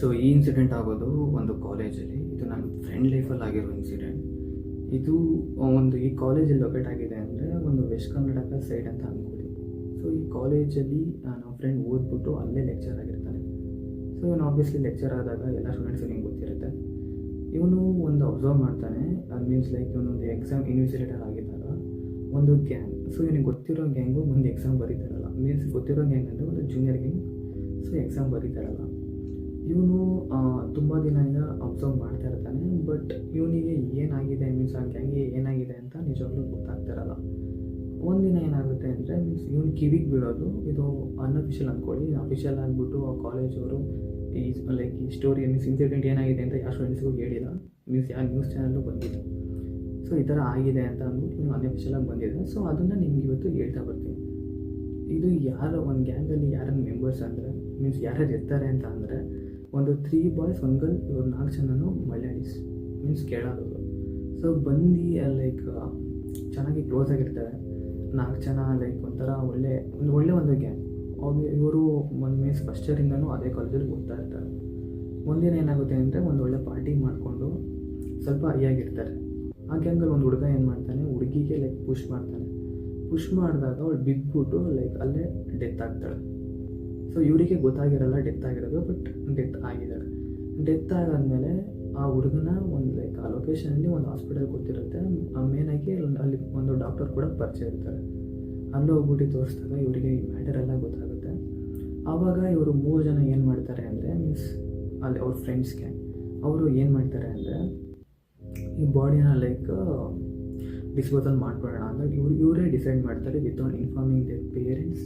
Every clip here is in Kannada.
ಸೊ ಈ ಇನ್ಸಿಡೆಂಟ್ ಆಗೋದು ಒಂದು ಕಾಲೇಜಲ್ಲಿ. ಇದು ನನ್ನ ಫ್ರೆಂಡ್ ಲೈಫಲ್ಲಿ ಆಗಿರೋ ಇನ್ಸಿಡೆಂಟ್. ಇದು ಈ ಕಾಲೇಜಲ್ಲಿ ಲೊಕೇಟ್ ಆಗಿದೆ ಅಂದರೆ ಒಂದು ವೆಸ್ಟ್ ಕರ್ನಾಟಕ ಸೈಡ್ ಅಂತ ಅಂದ್ಕೊಳ್ಳಿ. ಸೊ ಈ ಕಾಲೇಜಲ್ಲಿ ನಮ್ಮ ಫ್ರೆಂಡ್ ಓದ್ಬಿಟ್ಟು ಅಲ್ಲೇ ಲೆಕ್ಚರ್ ಆಗಿರ್ತಾನೆ. ಸೊ ಇವನು ಆಬ್ವಿಯಸ್ಲಿ ಲೆಕ್ಚರ್ ಆದಾಗ ಎಲ್ಲ ಸ್ಟೂಡೆಂಟ್ಸು ನಿಮ್ಗೆ ಗೊತ್ತಿರುತ್ತೆ. ಇವನು ಒಂದು ಅಬ್ಸರ್ವ್ ಮಾಡ್ತಾನೆ. ಅದು ಮೀನ್ಸ್ ಲೈಕ್ ಇವನೊಂದು ಎಕ್ಸಾಮ್ ಇನ್ವಿಸಿಲೇಟರ್ ಆಗಿದ್ದಾಗ ಒಂದು ಗ್ಯಾಂಗ್, ಸೊ ಇವನಿಗೆ ಗೊತ್ತಿರೋ ಗ್ಯಾಂಗು ಮುಂದೆ ಎಕ್ಸಾಮ್ ಬರೀತಾರಲ್ಲ, ಮೀನ್ಸ್ ಗೊತ್ತಿರೋ ಗ್ಯಾಂಗ್ ಅಂದರೆ ಒಂದು ಜೂನಿಯರ್ ಗ್ಯಾಂಗ್. ಸೊ ಎಕ್ಸಾಮ್ ಬರೀತಾರಲ್ಲ, ಇವನು ತುಂಬ ದಿನದಿಂದ ಅಬ್ಸರ್ವ್ ಮಾಡ್ತಾ ಇರ್ತಾನೆ. ಬಟ್ ಇವನಿಗೆ ಏನಾಗಿದೆ, ಮೀನ್ಸ್ ಆ ಗ್ಯಾಂಗಿಗೆ ಏನಾಗಿದೆ ಅಂತ ನಿಜವಾಗ್ಲೂ ಗೊತ್ತಾಗ್ತಿರಲ್ಲ. ಒಂದಿನ ಏನಾಗುತ್ತೆ ಅಂದರೆ ಮೀನ್ಸ್ ಇವನು ಕಿವಿಗೆ ಬೀಳೋದು, ಇದು ಅನ್ಅಫಿಷಿಯಲ್ ಅಂದ್ಕೊಳ್ಳಿ. ಅಫಿಷಿಯಲ್ ಆಗಿಬಿಟ್ಟು ಆ ಕಾಲೇಜವರು ಈ ಸ್ಟೋರಿ ಮೀನ್ಸ್ ಇನ್ಸಿಡೆಂಟ್ ಏನಾಗಿದೆ ಅಂತ ಯಾವ ಸ್ಟೂಡೆಂಟ್ಸ್ಗೂ ಹೇಳಿಲ್ಲ, ಮೀನ್ಸ್ ಯಾವ ನ್ಯೂಸ್ ಚಾನಲ್ಲು ಬಂದಿಲ್ಲ. ಸೊ ಈ ಥರ ಆಗಿದೆ ಅಂತ ಅಂದ್ಬಿಟ್ಟು ನೀವು ಅನ್ಅಫಿಷಿಯಲಾಗಿ ಬಂದಿದೆ. ಸೊ ಅದನ್ನು ನಿಮ್ಗೆ ಇವತ್ತು ಹೇಳ್ತಾ ಬರ್ತೀನಿ. ಇದು ಯಾರು ಒಂದು ಗ್ಯಾಂಗಲ್ಲಿ ಯಾರನ್ನು ಮೆಂಬರ್ಸ್ ಅಂದರೆ ಮೀನ್ಸ್ ಯಾರ್ಯಾರು ಇರ್ತಾರೆ ಅಂತ ಅಂದರೆ ಒಂದು 3 ಬಾಯ್ಸ್ 1 ಗರ್ಲ್, ಇವರು 4 ಜನನು ಮಲಯಾಳೀಸ್, ಮೀನ್ಸ್ ಕೇರಳದವರು. ಸೊ ಬಂದು ಲೈಕ್ ಚೆನ್ನಾಗಿ ಕ್ಲೋಸ್ ಆಗಿರ್ತಾರೆ. 4 ಜನ ಲೈಕ್ ಒಂಥರ ಒಳ್ಳೆ ಒಂದು ಗ್ಯಾಂಗ್. ಇವರು ಮೀನ್ಸ್ ಫಸ್ಟ್ ಇಯರಿಂದನೂ ಅದೇ ಕಾಲೇಜಲ್ಲಿ ಓದ್ತಾ ಇರ್ತಾರೆ. ಒಂದಿನ ಏನಾಗುತ್ತೆ ಅಂದರೆ ಒಂದು ಒಳ್ಳೆ ಪಾರ್ಟಿ ಮಾಡಿಕೊಂಡು ಸ್ವಲ್ಪ ಹೈಯಾಗಿರ್ತಾರೆ. ಆ ಗ್ಯಾಂಗಲ್ಲಿ ಒಂದು ಹುಡುಗ ಏನು ಮಾಡ್ತಾನೆ, ಹುಡುಗಿಗೆ ಲೈಕ್ ಪುಷ್ ಮಾಡ್ತಾನೆ. ಪುಷ್ ಮಾಡಿದಾಗ ಅವಳು ಬಿದ್ದುಬಿಟ್ಟು ಲೈಕ್ ಅಲ್ಲೇ ಡೆತ್ ಆಗ್ತಾಳೆ. ಸೊ ಇವರಿಗೆ ಗೊತ್ತಾಗಿರಲ್ಲ ಡೆತ್ ಆಗಿರೋದು, ಬಟ್ ಡೆತ್ ಆಗಿದ್ದಾರೆ. ಡೆತ್ ಆಗಾದ್ಮೇಲೆ ಆ ಹುಡುಗನ ಒಂದು ಲೈಕ್ ಆ ಲೊಕೇಶನಲ್ಲಿ ಒಂದು ಹಾಸ್ಪಿಟಲ್ ಗೊತ್ತಿರುತ್ತೆ. ಮೇನಾಗಿ ಅಲ್ಲಿ ಒಂದು ಡಾಕ್ಟರ್ ಕೂಡ ಪರಿಚಯ ಇರ್ತಾರೆ. ಅಲ್ಲಿ ಹೋಗ್ಬಿಟ್ಟು ತೋರಿಸಿದಾಗ ಇವರಿಗೆ ಈ ಮ್ಯಾಟರ್ ಎಲ್ಲ ಗೊತ್ತಾಗುತ್ತೆ. ಆವಾಗ ಇವರು 3 ಜನ ಏನು ಮಾಡ್ತಾರೆ ಅಂದರೆ ಮೀನ್ಸ್ ಅಲ್ಲಿ ಅವ್ರ ಫ್ರೆಂಡ್ಸ್ಗೆ ಅವರು ಏನು ಮಾಡ್ತಾರೆ ಅಂದರೆ ಈ ಬಾಡಿನ ಲೈಕ್ ಡಿಸ್ಪೋಸಲ್ ಮಾಡ್ಕೊಳ್ಳೋಣ ಅಂತ ಇವರೇ ಡಿಸೈಡ್ ಮಾಡ್ತಾರೆ without informing their parents.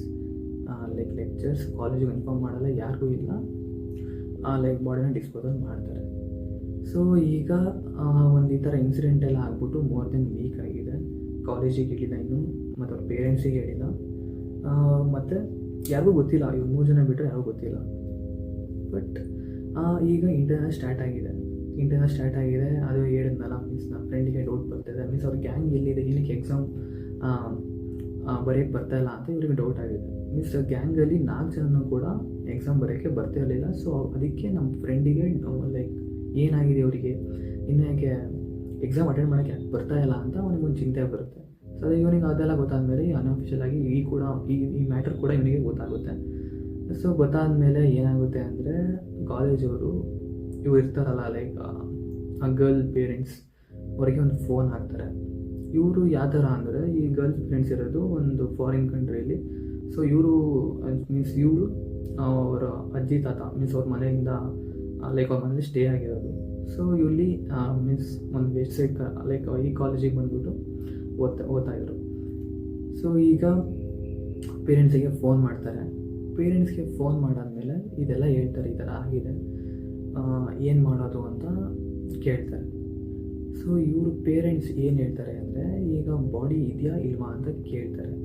Like lectures ಕಾಲೇಜಿಗೆ ಇನ್ಫಾರ್ಮ್ ಮಾಡಲ್ಲ, ಯಾರಿಗೂ ಇಲ್ಲ. ಲೈಕ್ ಬಾಡಿನ ಡಿಸ್ಪೋಸಲ್ ಮಾಡ್ತಾರೆ. ಸೊ ಈಗ ಒಂದು ಈ ಥರ ಇನ್ಸಿಡೆಂಟ್ ಎಲ್ಲ ಆಗ್ಬಿಟ್ಟು ಮೋರ್ ದೆನ್ ವೀಕ್ ಆಗಿದೆ. ಕಾಲೇಜಿಗೆ ಹೇಳಿಲ್ಲ ಇನ್ನು, ಮತ್ತು ಅವ್ರ ಪೇರೆಂಟ್ಸಿಗೆ ಹೇಳಿಲ್ಲ, ಮತ್ತು ಯಾರಿಗೂ ಗೊತ್ತಿಲ್ಲ. ಇವ್ರು 3 ಜನ ಬಿಟ್ಟರೆ ಯಾರಿಗೂ ಗೊತ್ತಿಲ್ಲ. ಬಟ್ ಈಗ ಇಂಟರ್ನಲ್ ಸ್ಟಾರ್ಟ್ ಆಗಿದೆ. ಅದು ಹೇಳಿದ್ನಲ್ಲ, ಮೀನ್ಸ್ ನನ್ನ ಫ್ರೆಂಡಿಗೆ ಡೌಟ್ ಬರ್ತಾಯಿದೆ. ಮೀನ್ಸ್ ಅವ್ರ ಗ್ಯಾಂಗ್ ಎಲ್ಲಿದೆ, ಏನಕ್ಕೆ ಎಕ್ಸಾಮ್ ಬರೆಯೋಕ್ಕೆ ಬರ್ತಾಯಿಲ್ಲ ಅಂತ ಇವ್ರಿಗೆ ಡೌಟ್ ಆಗಿದೆ. ಮೀನ್ಸ್ ಗ್ಯಾಂಗಲ್ಲಿ 4 ಜನನೂ ಕೂಡ ಎಕ್ಸಾಮ್ ಬರೆಯೋಕ್ಕೆ ಬರ್ತಾ ಇರಲಿಲ್ಲ. ಸೊ ಅದಕ್ಕೆ ನಮ್ಮ ಫ್ರೆಂಡಿಗೆ ಲೈಕ್ ಏನಾಗಿದೆ ಅವರಿಗೆ, ಇನ್ನು ಯಾಕೆ ಎಕ್ಸಾಮ್ ಅಟೆಂಡ್ ಮಾಡೋಕ್ಕೆ ಯಾಕೆ ಬರ್ತಾಯಿಲ್ಲ ಅಂತ ಅವನಿಗೊಂದು ಚಿಂತೆ ಬರುತ್ತೆ. ಸೊ ಇವನಿಗೆ ಅದೆಲ್ಲ ಗೊತ್ತಾದಮೇಲೆ ಅನ್ಅಫಿಷಿಯಲ್ ಆಗಿ ಈ ಮ್ಯಾಟರ್ ಕೂಡ ಇವನಿಗೆ ಗೊತ್ತಾಗುತ್ತೆ. ಸೊ ಗೊತ್ತಾದಮೇಲೆ ಏನಾಗುತ್ತೆ ಅಂದರೆ ಕಾಲೇಜವರು ಇವ್ರು ಇರ್ತಾರಲ್ಲ ಲೈಕ್ ಆ ಗರ್ಲ್ ಪೇರೆಂಟ್ಸ್ ಅವರಿಗೆ ಒಂದು ಫೋನ್ ಹಾಕ್ತಾರೆ. ಇವರು ಯಾವ ಥರ ಅಂದರೆ ಈ ಗರ್ಲ್ ಫ್ರೆಂಡ್ಸ್ ಇರೋದು ಒಂದು ಫಾರಿನ್ ಕಂಟ್ರಿಯಲ್ಲಿ. ಸೊ ಇವರು ಅವರ ಅಜ್ಜಿ ತಾತ ಮೀನ್ಸ್ ಅವ್ರ ಮನೆಯಿಂದ ಲೈಕ್ ಅವ್ರ ಮನೇಲಿ ಸ್ಟೇ ಆಗಿರೋದು. ಸೊ ಇಲ್ಲಿ ಮೀನ್ಸ್ ಒಂದು ವೆಸ್ಟ್ ಸೈಡ್ ಲೈಕ್ ಈ ಕಾಲೇಜಿಗೆ ಬಂದ್ಬಿಟ್ಟು ಓದ್ತಾಯಿದ್ರು. ಸೊ ಈಗ ಪೇರೆಂಟ್ಸಿಗೆ ಫೋನ್ ಮಾಡ್ತಾರೆ. ಪೇರೆಂಟ್ಸ್ಗೆ ಫೋನ್ ಮಾಡಾದ್ಮೇಲೆ ಇದೆಲ್ಲ ಹೇಳ್ತಾರೆ, ಈ ಥರ ಆಗಿದೆ, ಏನು ಮಾಡೋದು ಅಂತ ಕೇಳ್ತಾರೆ. ಸೊ ಇವರು ಪೇರೆಂಟ್ಸ್ ಏನು ಹೇಳ್ತಾರೆ ಅಂದರೆ ಈಗ ಬಾಡಿ ಇದೆಯಾ ಇಲ್ವಾ ಅಂತ ಕೇಳ್ತಾರೆ.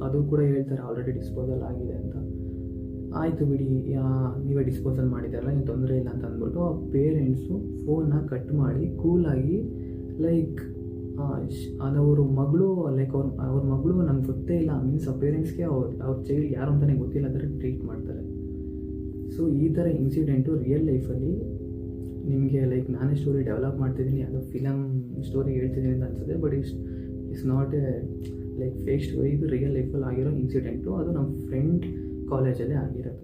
ಅದು ಕೂಡ ಹೇಳ್ತಾರೆ ಆಲ್ರೆಡಿ ಡಿಸ್ಪೋಸಲ್ ಆಗಿದೆ ಅಂತ. ಆಯಿತು ಬಿಡಿ, ನೀವೇ ಡಿಸ್ಪೋಸಲ್ ಮಾಡಿದ್ದಾರಲ್ಲ, ಏನು ತೊಂದರೆ ಇಲ್ಲ ಅಂತ ಅಂದ್ಬಿಟ್ಟು ಆ ಪೇರೆಂಟ್ಸು ಫೋನ್ನ ಕಟ್ ಮಾಡಿ ಕೂಲಾಗಿ ಲೈಕ್ ಅದವ್ರ ಮಗಳು ಲೈಕ್ ಅವ್ರ ಮಗಳು ನಮ್ಗೆ ಗೊತ್ತೇ ಇಲ್ಲ, ಮೀನ್ಸ್ ಆ ಪೇರೆಂಟ್ಸ್ಗೆ ಅವ್ರ ಚೈಲ್ಡ್ ಯಾರು ಅಂತಲೇ ಗೊತ್ತಿಲ್ಲ ಅದರ ಟ್ರೀಟ್ ಮಾಡ್ತಾರೆ. ಸೊ ಈ ಥರ ಇನ್ಸಿಡೆಂಟು ರಿಯಲ್ ಲೈಫಲ್ಲಿ ನಿಮಗೆ ಲೈಕ್ ನಾನೇ ಸ್ಟೋರಿ ಡೆವಲಪ್ ಮಾಡ್ತಿದ್ದೀನಿ, ಯಾವುದೋ ಫಿಲಮ್ ಸ್ಟೋರಿ ಹೇಳ್ತಿದ್ದೀನಿ ಅಂತ ಅನ್ಸುತ್ತೆ. But it's not A like fake story. ಇದು ರಿಯಲ್ ಲೈಫಲ್ಲಿ ಆಗಿರೋ ಇನ್ಸಿಡೆಂಟು. ಅದು ನಮ್ಮ ಫ್ರೆಂಡ್ ಕಾಲೇಜಲ್ಲೇ ಆಗಿರೋದು.